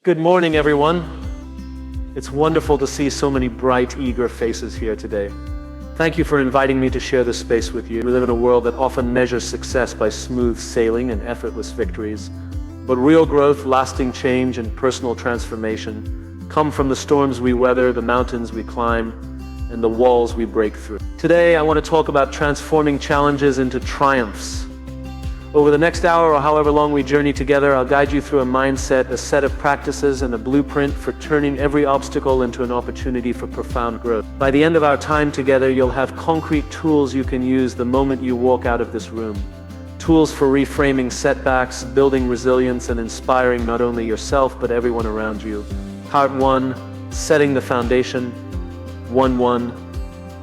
Good morning, everyone. It's wonderful to see so many bright, eager faces here today. Thank you for inviting me to share this space with you. We live in a world that often measures success by smooth sailing and effortless victories. But real growth, lasting change, and personal transformation come from the storms we weather, the mountains we climb, and the walls we break through. Today, I want to talk about transforming challenges into triumphs. Over the next hour or however long we journey together, I'll guide you through a mindset, a set of practices, and a blueprint for turning every obstacle into an opportunity for profound growth. By the end of our time together, you'll have concrete tools you can use the moment you walk out of this room. Tools for reframing setbacks, building resilience, and inspiring not only yourself but everyone around you. Part 1, setting the foundation. 1-1.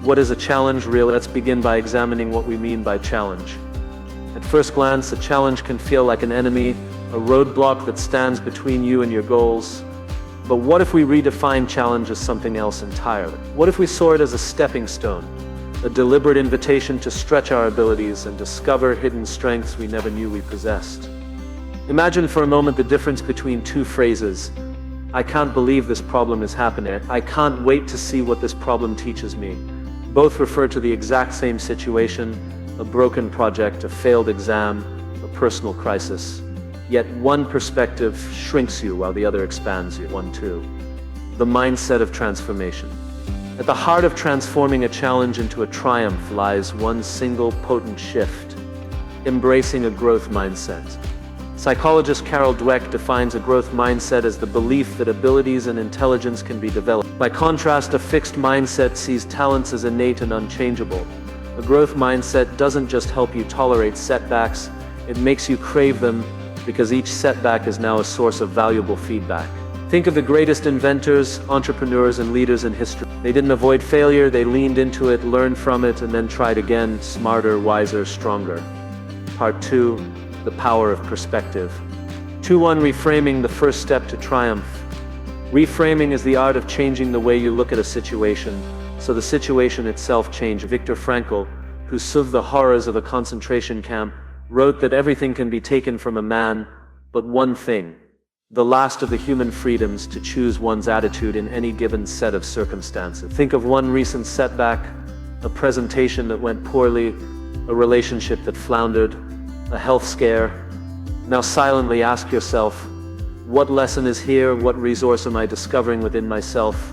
What is a challenge really? Let's begin by examining what we mean by challenge. At first glance, a challenge can feel like an enemy, a roadblock that stands between you and your goals. But what if we redefine challenge as something else entirely? What if we saw it as a stepping stone, a deliberate invitation to stretch our abilities and discover hidden strengths we never knew we possessed? Imagine for a moment the difference between two phrases. I can't believe this problem is happening. I can't wait to see what this problem teaches me. Both refer to the exact same situation. A broken project, a failed exam, a personal crisis. Yet one perspective shrinks you while the other expands you. 1-2. The mindset of transformation. At the heart of transforming a challenge into a triumph lies one single potent shift: embracing a growth mindset. Psychologist Carol Dweck defines a growth mindset as the belief that abilities and intelligence can be developed. By contrast, a fixed mindset sees talents as innate and unchangeable. A growth mindset doesn't just help you tolerate setbacks, it makes you crave them, because each setback is now a source of valuable feedback. Think of the greatest inventors, entrepreneurs, and leaders in history. They didn't avoid failure, they leaned into it, learned from it, and then tried again, smarter, wiser, stronger. Part 2, the power of perspective. 2-1, reframing, the first step to triumph. Reframing is the art of changing the way you look at a situation, so the situation itself changed. Viktor Frankl, who survived the horrors of a concentration camp, wrote that everything can be taken from a man, but one thing, the last of the human freedoms to choose one's attitude in any given set of circumstances. Think of one recent setback, a presentation that went poorly, a relationship that floundered, a health scare. Now silently ask yourself, what lesson is here? What resource am I discovering within myself?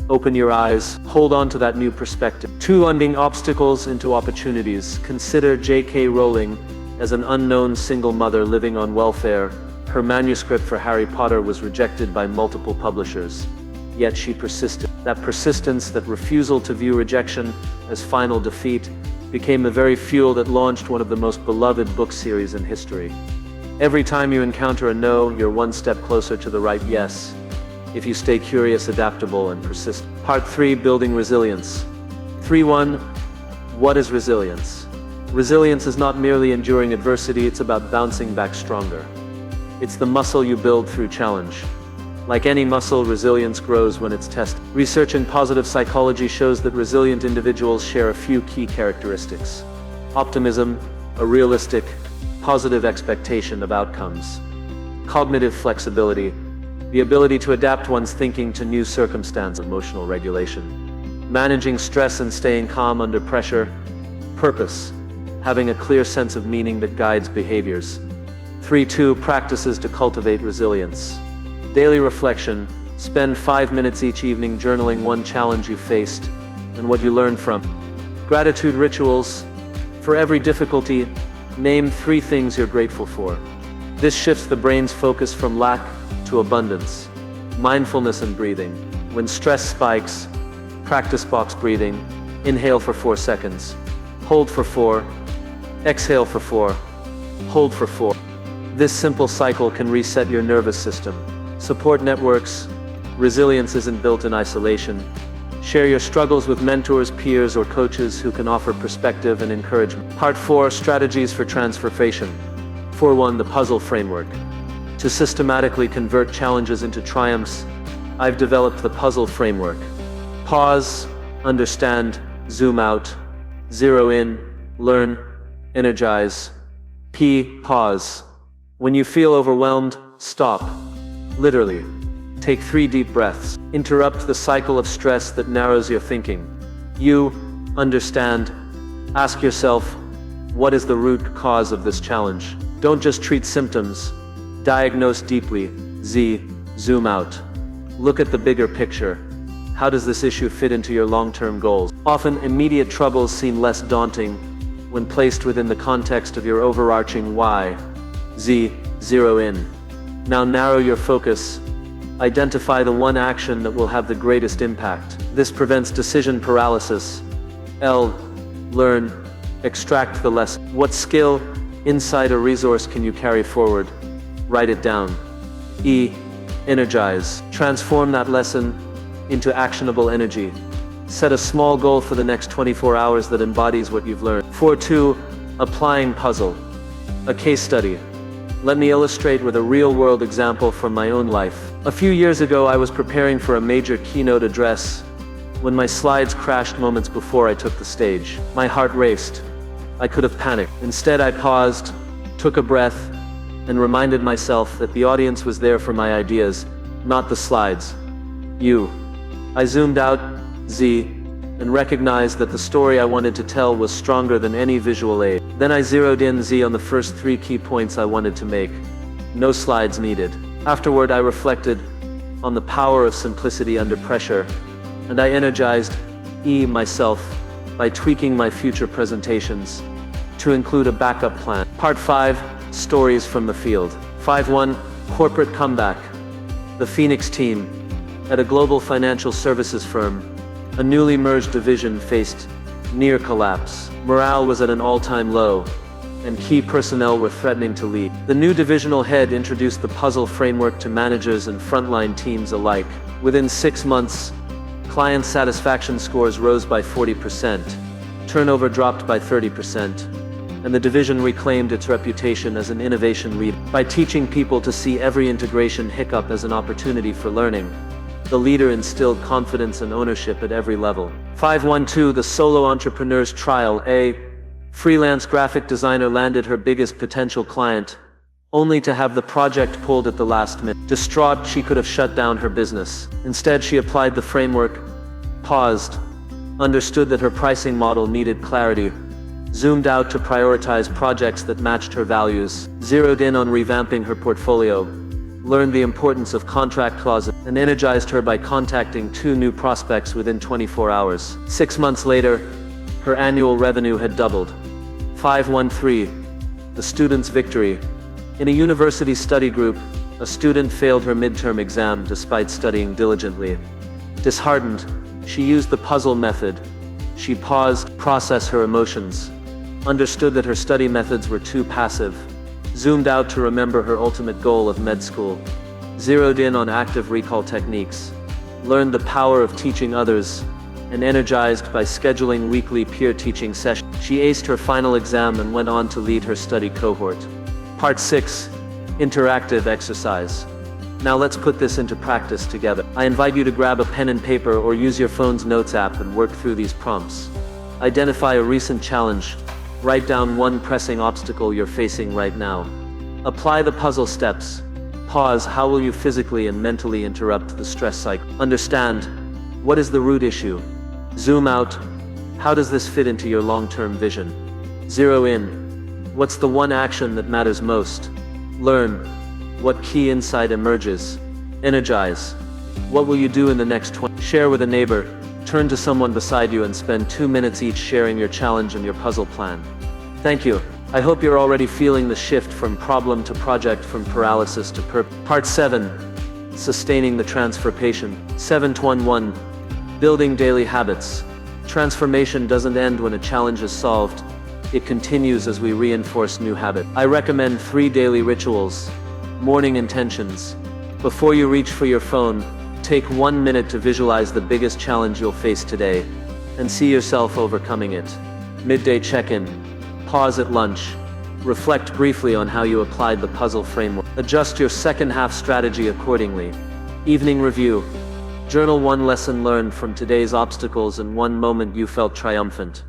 Open your eyes, hold on to that new perspective. 2, turning obstacles into opportunities. Consider J.K. Rowling as an unknown single mother living on welfare. Her manuscript for Harry Potter was rejected by multiple publishers, yet she persisted. That persistence, that refusal to view rejection as final defeat, became the very fuel that launched one of the most beloved book series in history. Every time you encounter a no, you're one step closer to the right yes, if you stay curious, adaptable, and persistent. Part 3, building resilience. 3-1, what is resilience? Resilience is not merely enduring adversity, it's about bouncing back stronger. It's the muscle you build through challenge. Like any muscle, resilience grows when it's tested. Research in positive psychology shows that resilient individuals share a few key characteristics: optimism, a realistic, positive expectation of outcomes; cognitive flexibility, the ability to adapt one's thinking to new circumstances; emotional regulation, managing stress and staying calm under pressure; purpose, having a clear sense of meaning that guides behaviors. 3-2, practices to cultivate resilience. Daily reflection, spend 5 minutes each evening journaling one challenge you faced and what you learned from. Gratitude rituals, for every difficulty, name 3 things you're grateful for. This shifts the brain's focus from lack to abundance. Mindfulness and breathing. When stress spikes, practice box breathing. Inhale for 4 seconds. Hold for 4. Exhale for 4. Hold for 4. This simple cycle can reset your nervous system. Support networks. Resilience isn't built in isolation. Share your struggles with mentors, peers, or coaches who can offer perspective and encouragement. Part 4, strategies for transformation. 4-1, the puzzle framework. To systematically convert challenges into triumphs, I've developed the puzzle framework. Pause, understand, zoom out, zero in, learn, energize. Pause. When you feel overwhelmed, stop. Literally, Take 3 deep breaths. Interrupt the cycle of stress that narrows your thinking. You understand. Ask yourself, what is the root cause of this challenge? Don't just treat symptoms. Diagnose deeply. Zoom out. Look at the bigger picture. How does this issue fit into your long-term goals? Often, immediate troubles seem less daunting when placed within the context of your overarching why. Zero in. Now narrow your focus. Identify the one action that will have the greatest impact. This prevents decision paralysis. Learn. Extract the lesson. What skill, insight, or resource can you carry forward? Write it down. Energize. Transform that lesson into actionable energy. Set a small goal for the next 24 hours that embodies what you've learned. 4.2. Applying puzzle. A case study. Let me illustrate with a real-world example from my own life. A few years ago, I was preparing for a major keynote address when my slides crashed moments before I took the stage. My heart raced. I could have panicked. Instead, I paused, took a breath, and reminded myself that the audience was there for my ideas, not the slides. I zoomed out, and recognized that the story I wanted to tell was stronger than any visual aid. Then I zeroed in on the first 3 key points I wanted to make. No slides needed. Afterward, I reflected on the power of simplicity under pressure, and I energized myself by tweaking my future presentations to include a backup plan. Part 5. Stories from the field. 5.1. Corporate comeback. The Phoenix team, at a global financial services firm, a newly merged division faced near collapse. Morale was at an all-time low, and key personnel were threatening to leave. The new divisional head introduced the puzzle framework to managers and frontline teams alike. Within 6 months, client satisfaction scores rose by 40%, turnover dropped by 30%, and the division reclaimed its reputation as an innovation leader. By teaching people to see every integration hiccup as an opportunity for learning, the leader instilled confidence and ownership at every level. 5.1.2. The solo entrepreneur's trial. A freelance graphic designer landed her biggest potential client, only to have the project pulled at the last minute. Distraught, she could have shut down her business. Instead, she applied the framework, paused, understood that her pricing model needed clarity, zoomed out to prioritize projects that matched her values, zeroed in on revamping her portfolio, learned the importance of contract clauses, and energized her by contacting 2 new prospects within 24 hours. 6 months later, her annual revenue had doubled. 5.1.3. The student's victory. In a university study group, a student failed her midterm exam despite studying diligently. Disheartened, she used the puzzle method. She paused, processed her emotions, understood that her study methods were too passive, zoomed out to remember her ultimate goal of med school, zeroed in on active recall techniques, learned the power of teaching others, and energized by scheduling weekly peer teaching sessions, she aced her final exam and went on to lead her study cohort. Part 6. Interactive exercise. Now let's put this into practice together. I invite you to grab a pen and paper or use your phone's notes app and work through these prompts. Identify a recent challenge. Write down one pressing obstacle you're facing right now. Apply the puzzle steps. Pause. How will you physically and mentally interrupt the stress cycle? Understand. What is the root issue? Zoom out. How does this fit into your long-term vision? Zero in. What's the one action that matters most? Learn. What key insight emerges? Energize. What will you do in the next 20? Share with a neighbor. Turn to someone beside you and spend 2 minutes each sharing your challenge and your puzzle plan. Thank you. I hope you're already feeling the shift from problem to project, from paralysis to purpose. Part 7. Sustaining the transformation. 7.1. Building daily habits. Transformation doesn't end when a challenge is solved. It continues as we reinforce new habits. I recommend 3 daily rituals. Morning intentions. Before you reach for your phone, take 1 minute to visualize the biggest challenge you'll face today, and see yourself overcoming it. Midday check-in. Pause at lunch. Reflect briefly on how you applied the puzzle framework. Adjust your second-half strategy accordingly. Evening review. Journal 1 lesson learned from today's obstacles and 1 moment you felt triumphant.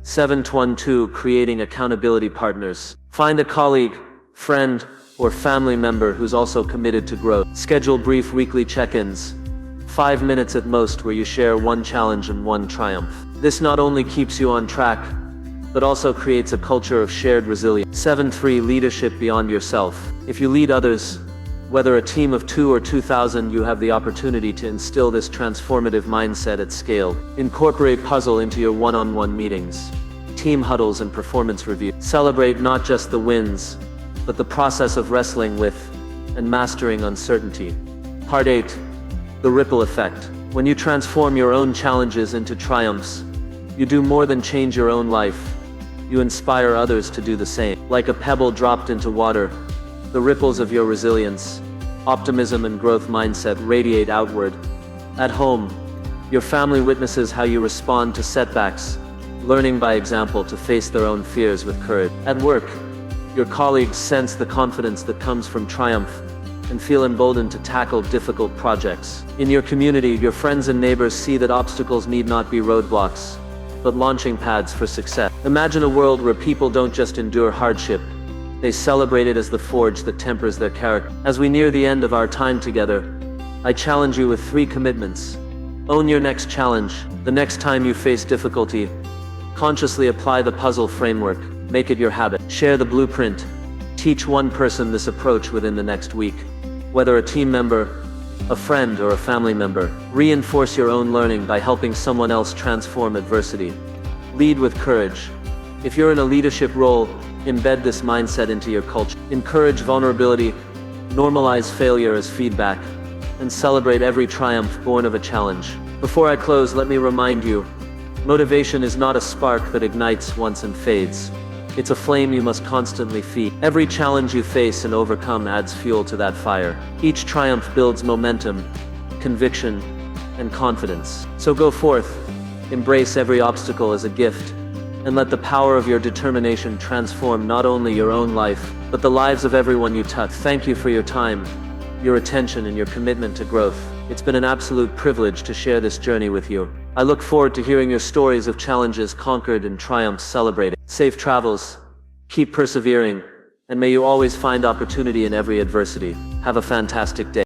7.1.2. Creating accountability partners. Find a colleague, friend, or family member who's also committed to growth. Schedule brief weekly check-ins, 5 minutes at most, where you share one challenge and one triumph. This not only keeps you on track, but also creates a culture of shared resilience. 7.3 Leadership beyond yourself. If you lead others, whether a team of 2 or 2,000, you have the opportunity to instill this transformative mindset at scale. Incorporate puzzle into your one-on-one meetings, team huddles, and performance reviews. Celebrate not just the wins, but the process of wrestling with and mastering uncertainty. Part 8. The ripple effect. When you transform your own challenges into triumphs, you do more than change your own life. You inspire others to do the same. Like a pebble dropped into water, the ripples of your resilience, optimism, and growth mindset radiate outward. At home, your family witnesses how you respond to setbacks, learning by example to face their own fears with courage. At work, your colleagues sense the confidence that comes from triumph and feel emboldened to tackle difficult projects. In your community, your friends and neighbors see that obstacles need not be roadblocks, but launching pads for success. Imagine a world where people don't just endure hardship, they celebrate it as the forge that tempers their character. As we near the end of our time together, I challenge you with 3 commitments. Own your next challenge. The next time you face difficulty, consciously apply the puzzle framework. Make it your habit. Share the blueprint. Teach one person this approach within the next week. Whether a team member, a friend, or a family member, reinforce your own learning by helping someone else transform adversity. Lead with courage. If you're in a leadership role, embed this mindset into your culture. Encourage vulnerability, normalize failure as feedback, and celebrate every triumph born of a challenge. Before I close, let me remind you, motivation is not a spark that ignites once and fades. It's a flame you must constantly feed. Every challenge you face and overcome adds fuel to that fire. Each triumph builds momentum, conviction, and confidence. So go forth, embrace every obstacle as a gift, and let the power of your determination transform not only your own life, but the lives of everyone you touch. Thank you for your time, your attention, and your commitment to growth. It's been an absolute privilege to share this journey with you. I look forward to hearing your stories of challenges conquered and triumphs celebrated. Safe travels, keep persevering, and may you always find opportunity in every adversity. Have a fantastic day.